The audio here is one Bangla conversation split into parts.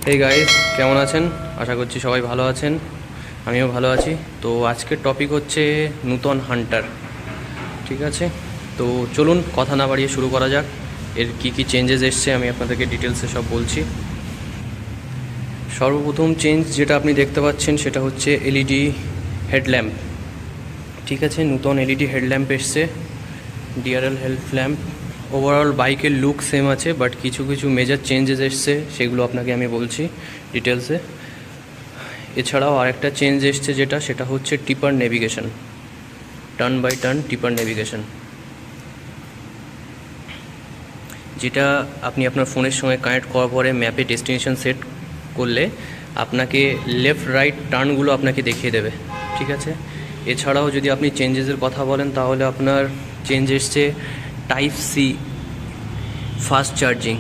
হে গাইস, কেমন আছেন? আশা করছি সবাই ভালো আছেন। আমিও ভালো আছি। তো আজকের টপিক হচ্ছে নূতন হান্টার। ঠিক আছে, তো চলুন কথা না বাড়িয়ে শুরু করা যাক। এর কি কি চেঞ্জেস এসছে আমি আপনাদেরকে ডিটেলসে সব বলছি। সর্বপ্রথম চেঞ্জ যেটা আপনি দেখতে পাচ্ছেন সেটা হচ্ছে এলইডি হেডল্যাম্প। ঠিক আছে, নূতন এলইডি হেডল্যাম্প এসছে, ডিআরএল হেডল্যাম্প। ওভারঅল বাইকের লুক সেম আছে, বাট কিছু কিছু মেজর চেঞ্জেস এসছে, সেগুলো আপনাকে আমি বলছি ডিটেলসে। এছাড়াও আরেকটা চেঞ্জ এসছে সেটা হচ্ছে টিপার নেভিগেশন, টার্ন বাই টার্ন টিপার নেভিগেশন, যেটা আপনি আপনার ফোনের সঙ্গে কানেক্ট করার পরে ম্যাপে ডেস্টিনেশন সেট করলে আপনাকে লেফট রাইট টার্নগুলো আপনাকে দেখিয়ে দেবে। ঠিক আছে, এছাড়াও যদি আপনি চেঞ্জেসের কথা বলেন তাহলে আপনার চেঞ্জ এসছে type C fast charging.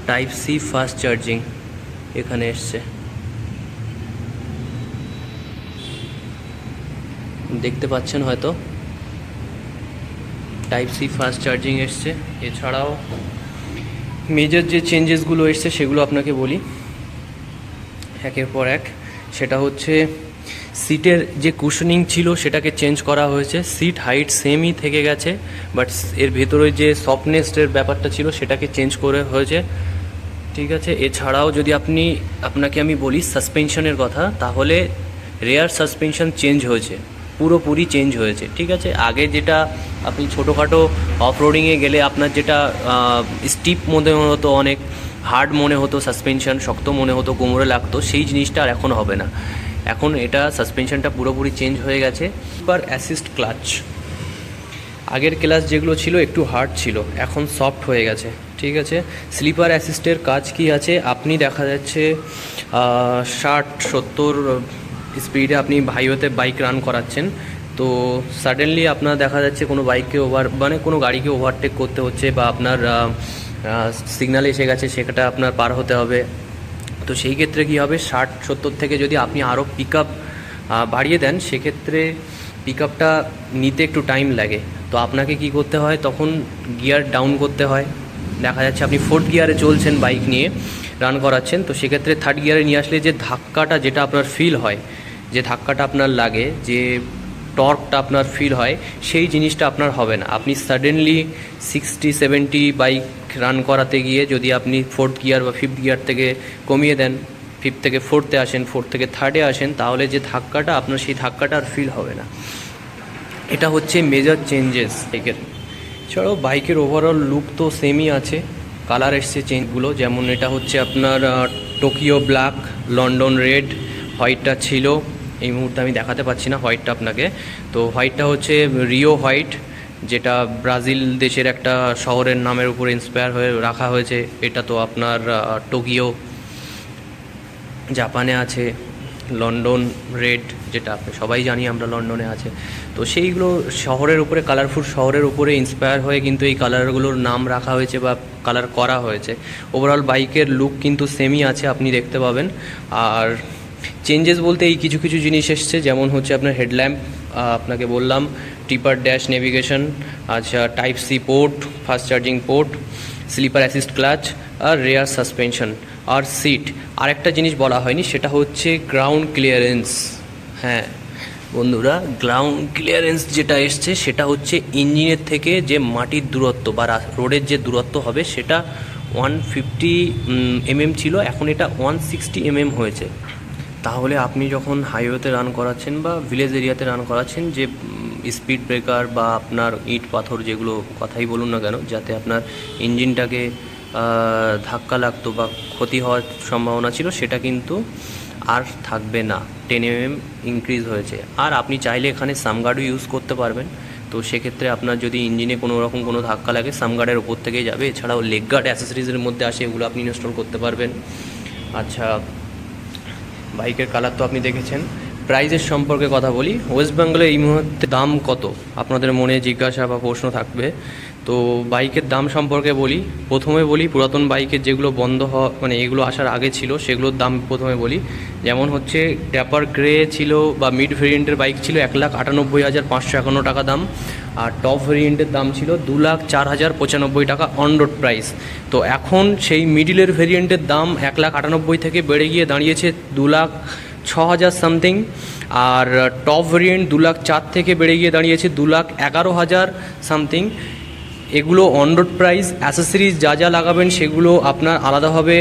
Type C fast charging এখানে এসছে, দেখতে পাচ্ছেন হয়তো। টাইপ সি ফাস্ট চার্জিং এসছে। এছাড়াও মেজর যে চেঞ্জেসগুলো এসছে সেগুলো আপনাকে বলি একের পর এক। সেটা হচ্ছে সিটের যে কুশনিং ছিল সেটাকে চেঞ্জ করা হয়েছে। সিট হাইট সেমই থেকে গেছে, বাট এর ভেতরে যে সফটনেসের ব্যাপারটা ছিল সেটাকে চেঞ্জ করে হয়েছে। ঠিক আছে, এছাড়াও যদি আপনাকে আমি বলি সাসপেনশনের কথা, তাহলে রেয়ার সাসপেনশন চেঞ্জ হয়েছে, পুরোপুরি চেঞ্জ হয়েছে। ঠিক আছে, আগে যেটা আপনি ছোটোখাটো অফ রোডিংয়ে গেলে আপনার যেটা স্টিপ মনে হতো, অনেক হার্ড মনে হতো, সাসপেনশন শক্ত মনে হতো, কোমরে লাগতো, সেই জিনিসটা আর এখন হবে না। এখন এটা সাসপেনশনটা পুরোপুরি চেঞ্জ হয়ে গেছে। স্লিপার অ্যাসিস্ট ক্লাচ, আগের ক্লাচ যেগুলো ছিল একটু হার্ড ছিল, এখন সফট হয়ে গেছে। ঠিক আছে, স্লিপার অ্যাসিস্টের কাজ কি আছে, আপনি দেখা যাচ্ছে 60-70 স্পিডে আপনি হাইওয়েতে বাইক রান করাচ্ছেন, তো সাডেনলি আপনার দেখা যাচ্ছে কোনো বাইককে কোনো গাড়িকে ওভারটেক করতে হচ্ছে, বা আপনার সিগন্যালে এসে গেছে, সেটা আপনার পার হতে হবে। তো সেই ক্ষেত্রে কী হবে, 60-70 থেকে যদি আপনি আরও পিক আপ বাড়িয়ে দেন, সেক্ষেত্রে পিক আপটা নিতে একটু টাইম লাগে। তো আপনাকে কি করতে হয়, তখন গিয়ার ডাউন করতে হয়। দেখা যাচ্ছে আপনি 4th গিয়ারে চলছেন, বাইক নিয়ে রান করাচ্ছেন, তো সেক্ষেত্রে 3rd গিয়ারে নিয়ে আসলে যে ধাক্কাটা যেটা আপনার ফিল হয়, যে ধাক্কাটা আপনার লাগে, যে টর্কটা আপনার ফিল হয়, সেই জিনিসটা আপনার হবে না। আপনি সাডেনলি 60-70 বাইক রান করাতে গিয়ে যদি আপনি 4th গিয়ার বা 5th গিয়ার থেকে কমিয়ে দেন, 5th থেকে 4th-এ আসেন, 4th থেকে 3rd-এ আসেন, তাহলে যে ধাক্কাটা আপনার, সেই ধাক্কাটা আর ফিল হবে না। এটা হচ্ছে মেজর চেঞ্জেস বাইকের। এছাড়াও বাইকের ওভারঅল লুক তো সেমই আছে, কালার এসছে চেঞ্জগুলো, যেমন এটা হচ্ছে আপনার টোকিও ব্ল্যাক, লন্ডন রেড, হোয়াইটটা ছিল, এই মুহূর্তে আমি দেখাতে পাচ্ছি না হোয়াইটটা আপনাকে। তো হোয়াইটটা হচ্ছে রিও হোয়াইট, যেটা ব্রাজিল দেশের একটা শহরের নামের উপরে ইন্সপায়ার হয়ে রাখা হয়েছে। এটা তো আপনার টোকিও জাপানে আছে। লন্ডন রেড, যেটা আপনি সবাই জানি আমরা লন্ডনে আছে। তো সেইগুলো শহরের উপরে, কালারফুল শহরের উপরে ইন্সপায়ার হয়ে কিন্তু এই কালারগুলোর নাম রাখা হয়েছে বা কালার করা হয়েছে। ওভারঅল বাইকের লুক কিন্তু সেমই আছে, আপনি দেখতে পাবেন। আর চেঞ্জেস বলতে এই কিছু কিছু জিনিস এসছে, যেমন হচ্ছে আপনার হেডল্যাম্প, আপনাকে বললাম, টিপার ড্যাশ নেভিগেশন, আচ্ছা type C port, fast charging port, slipper assist clutch, আর রেয়ার সাসপেনশন, আর সিট। আরেকটা জিনিস বলা হয়নি, সেটা হচ্ছে গ্রাউন্ড ক্লিয়ারেন্স। হ্যাঁ বন্ধুরা, গ্রাউন্ড ক্লিয়ারেন্স যেটা এসছে সেটা হচ্ছে ইঞ্জিনের থেকে যে মাটির দূরত্ব বা রোডের যে দূরত্ব হবে, সেটা 150 mm ছিল, এখন এটা 160 mm হয়েছে। তাহলে আপনি যখন হাইওয়েতে রান করাচ্ছেন বা ভিলেজ এরিয়াতে রান করাচ্ছেন, যে স্পিড ব্রেকার বা আপনার ইট পাথর যেগুলো কথাই বলুন না কেন, যাতে আপনার ইঞ্জিনটাকে ধাক্কা লাগতো বা ক্ষতি হওয়ার সম্ভাবনা ছিল, সেটা কিন্তু আর থাকবে না। 10 mm ইনক্রিজ হয়েছে। আর আপনি চাইলে এখানে সামগার্ডও ইউজ করতে পারবেন। তো সেক্ষেত্রে আপনার যদি ইঞ্জিনে কোনো রকম কোনো ধাক্কা লাগে, সামগার্ডের ওপর থেকেই যাবে। এছাড়াও লেগ গার্ড অ্যাসেসরিজের মধ্যে আসে, এগুলো আপনি ইনস্টল করতে পারবেন। আচ্ছা, বাইকের কালার তো আপনি দেখেছেন। প্রাইজের সম্পর্কে কথা বলি। ওয়েস্ট বেঙ্গলে এই মুহূর্তে দাম কত আপনাদের মনে জিজ্ঞাসা বা প্রশ্ন থাকবে। তো বাইকের দাম সম্পর্কে বলি। প্রথমে বলি পুরাতন বাইকের যেগুলো বন্ধ হওয়া, মানে এগুলো আসার আগে ছিল, সেগুলোর দাম প্রথমে বলি। যেমন হচ্ছে ট্যাপার গ্রে ছিল বা মিড ভেরিয়েন্টের বাইক ছিল 1,98,551 টাকা দাম। আর টপ ভেরিয়েন্টের দাম ছিল 2,04,095 টাকা অন রোড প্রাইস। তো এখন সেই মিডিলের ভেরিয়েন্টের দাম 1,98,000 থেকে বেড়ে গিয়ে দাঁড়িয়েছে 2,06,000 সামথিং। আর টপ ভেরিয়েন্ট 2,04,000 থেকে বেড়ে গিয়ে দাঁড়িয়েছে 2,11,000 সামথিং। এগুলো অন রোড প্রাইস। অ্যাসেসরিজ যা যা লাগাবেন সেগুলো আপনার আলাদাভাবে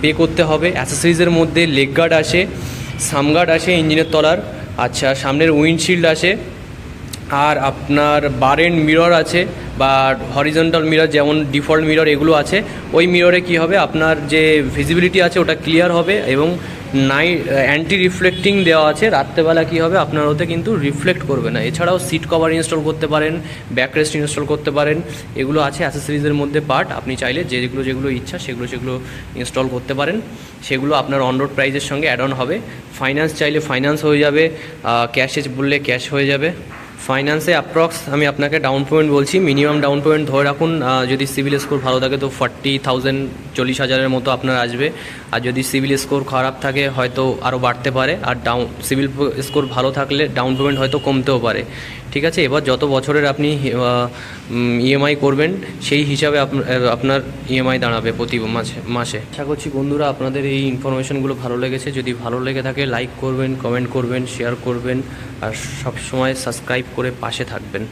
পে করতে হবে। অ্যাসেসরিজের মধ্যে লেগ গার্ড আসে, সামগার্ড আসে ইঞ্জিনের তলার, আচ্ছা সামনের উইন্ডশিল্ড আসে, আর আপনার বার এন্ড মিরর আছে বা হরিজন্টাল মিরর, যেমন ডিফল্ট মিরর এগুলো আছে। ওই মিররে কি হবে, আপনার যে ভিজিবিলিটি আছে ওটা ক্লিয়ার হবে এবং অ্যান্টি রিফ্লেক্টিং দেওয়া আছে। রাত্রেবেলা কি হবে, আপনার ওতে কিন্তু রিফ্লেক্ট করবে না। এছাড়াও সিট কভার ইনস্টল করতে পারেন, ব্যাকরেস্ট ইনস্টল করতে পারেন। এগুলো আছে অ্যাসেসরিজের মধ্যে পার্ট। আপনি চাইলে যেগুলো ইচ্ছা সেগুলো ইনস্টল করতে পারেন। সেগুলো আপনার অন রোড প্রাইসের সঙ্গে অ্যাড অন হবে। ফাইন্যান্স চাইলে ফাইন্যান্স হয়ে যাবে, ক্যাশে বললে ক্যাশ হয়ে যাবে। ফাইন্যান্সে অ্যাপ্রক্স আমি আপনাকে ডাউন পেমেন্ট বলছি, মিনিমাম ডাউন পেমেন্ট ধরে রাখুন, যদি সিভিল স্কোর ভালো থাকে তো 40,000, 40,000-এর মতো আপনার আসবে। আর যদি সিভিল স্কোর খারাপ থাকে হয়তো আরও বাড়তে পারে। আর সিভিল স্কোর ভালো থাকলে ডাউন পেমেন্ট হয়তো কমতেও পারে। ঠিক আছে, এবার যত বছরের আপনি ইএমআই করবেন সেই হিসাবে আপনার ইএমআই দাঁড়াবে প্রতি মাসে। আশা করছি বন্ধুরা আপনাদের এই ইনফরমেশনগুলো ভালো লেগেছে। যদি ভালো লেগে থাকে লাইক করবেন, কমেন্ট করবেন, শেয়ার করবেন আর সবসময় সাবস্ক্রাইব করে পাশে থাকবেন।